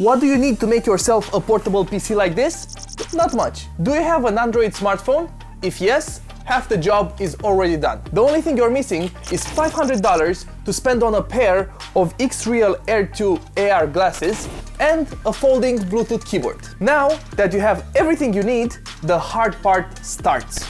What do you need to make yourself a portable PC like this? Not much. Do you have an Android smartphone? If yes, half the job is already done. The only thing you're missing is $500 to spend on a pair of Xreal Air 2 AR glasses and a folding Bluetooth keyboard. Now that you have everything you need, the hard part starts.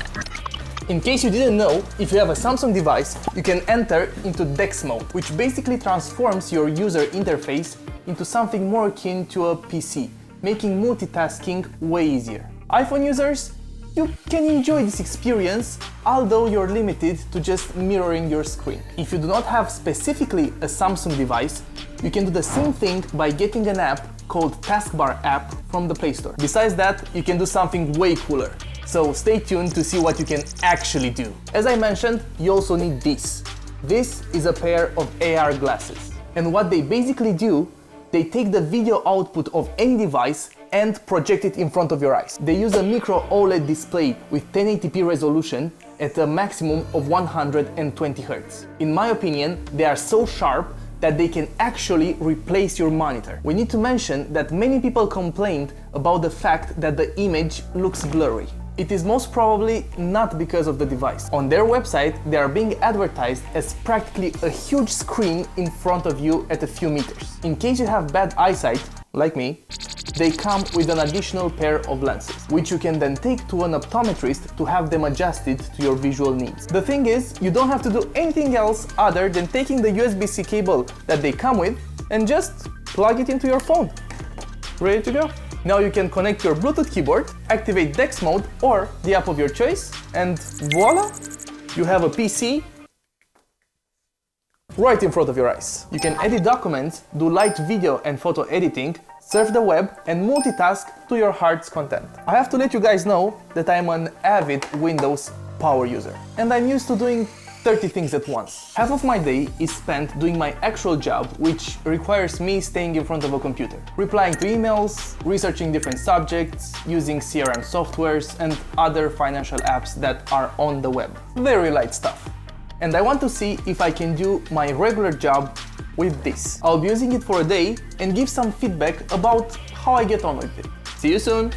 In case you didn't know, if you have a Samsung device, you can enter into DeX mode, which basically transforms your user interface into something more akin to a PC, making multitasking way easier. iPhone users, you can enjoy this experience, although you're limited to just mirroring your screen. If you do not have specifically a Samsung device, you can do the same thing by getting an app called Taskbar app from the Play Store. Besides that, you can do something way cooler. So stay tuned to see what you can actually do. As I mentioned, you also need this. This is a pair of AR glasses. And what they basically do, they take the video output of any device and project it in front of your eyes. They use a micro OLED display with 1080p resolution at a maximum of 120 Hz. In my opinion, they are so sharp that they can actually replace your monitor. We need to mention that many people complained about the fact that the image looks blurry. It is most probably not because of the device. On their website, they are being advertised as practically a huge screen in front of you at a few meters. In case you have bad eyesight, like me, they come with an additional pair of lenses, which you can then take to an optometrist to have them adjusted to your visual needs. The thing is, you don't have to do anything else other than taking the USB-C cable that they come with and just plug it into your phone. Ready to go? Now you can connect your Bluetooth keyboard, activate DeX mode or the app of your choice, and voila! You have a PC right in front of your eyes. You can edit documents, do light video and photo editing, surf the web, and multitask to your heart's content. I have to let you guys know that I'm an avid Windows power user, and I'm used to doing 30 things at once. Half of my day is spent doing my actual job, which requires me staying in front of a computer, replying to emails, researching different subjects, using CRM softwares and other financial apps that are on the web. Very light stuff. And I want to see if I can do my regular job with this. I'll be using it for a day and give some feedback about how I get on with it. See you soon!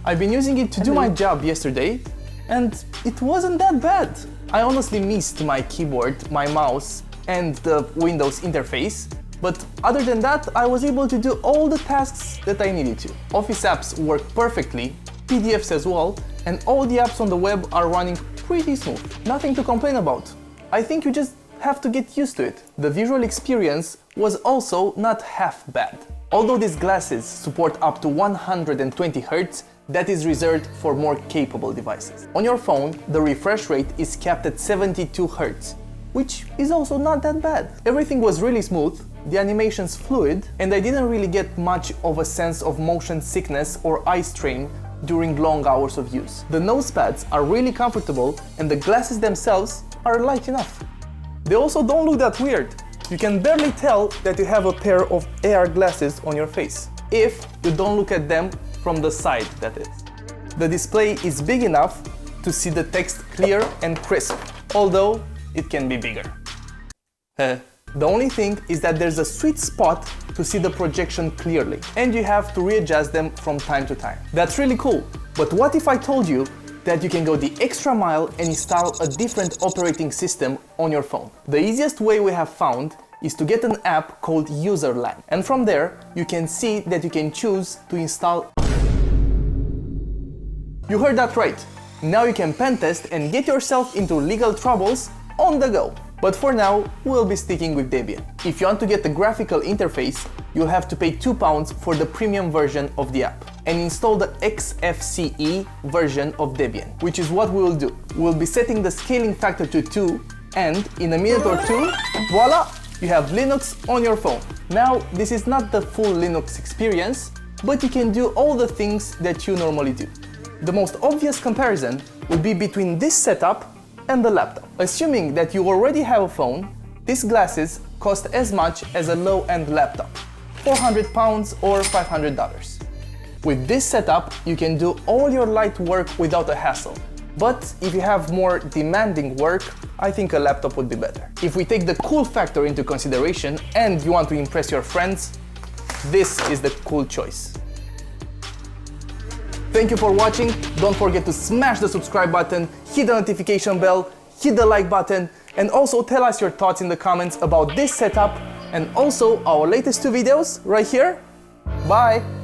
I've been using it to do my job yesterday, and it wasn't that bad. I honestly missed my keyboard, my mouse, and the Windows interface, but other than that, I was able to do all the tasks that I needed to. Office apps work perfectly, PDFs as well, and all the apps on the web are running pretty smooth. Nothing to complain about. I think you just have to get used to it. The visual experience was also not half bad. Although these glasses support up to 120 Hz, that is reserved for more capable devices. On your phone, the refresh rate is capped at 72 Hz, which is also not that bad. Everything was really smooth, the animations fluid, and I didn't really get much of a sense of motion sickness or eye strain during long hours of use. The nose pads are really comfortable and the glasses themselves are light enough. They also don't look that weird. You can barely tell that you have a pair of AR glasses on your face, if you don't look at them from the side, that is. The display is big enough to see the text clear and crisp, although it can be bigger. The only thing is that there's a sweet spot to see the projection clearly, and you have to readjust them from time to time. That's really cool, but what if I told you that you can go the extra mile and install a different operating system on your phone? The easiest way we have found is to get an app called Userland, and from there you can see that you can choose to install. You heard that right. Now you can pen test and get yourself into legal troubles on the go. But for now, we'll be sticking with Debian. If you want to get the graphical interface, you'll have to pay £2 for the premium version of the app and install the XFCE version of Debian, which is what we will do. We'll be setting the scaling factor to 2, and in a minute or two, voila, you have Linux on your phone. Now, this is not the full Linux experience, but you can do all the things that you normally do. The most obvious comparison would be between this setup and the laptop. Assuming that you already have a phone, these glasses cost as much as a low-end laptop, £400 or $500. With this setup, you can do all your light work without a hassle. But if you have more demanding work, I think a laptop would be better. If we take the cool factor into consideration and you want to impress your friends, this is the cool choice. Thank you for watching. Don't forget to smash the subscribe button, hit the notification bell, hit the like button, and also tell us your thoughts in the comments about this setup and also our latest 2 videos right here. Bye!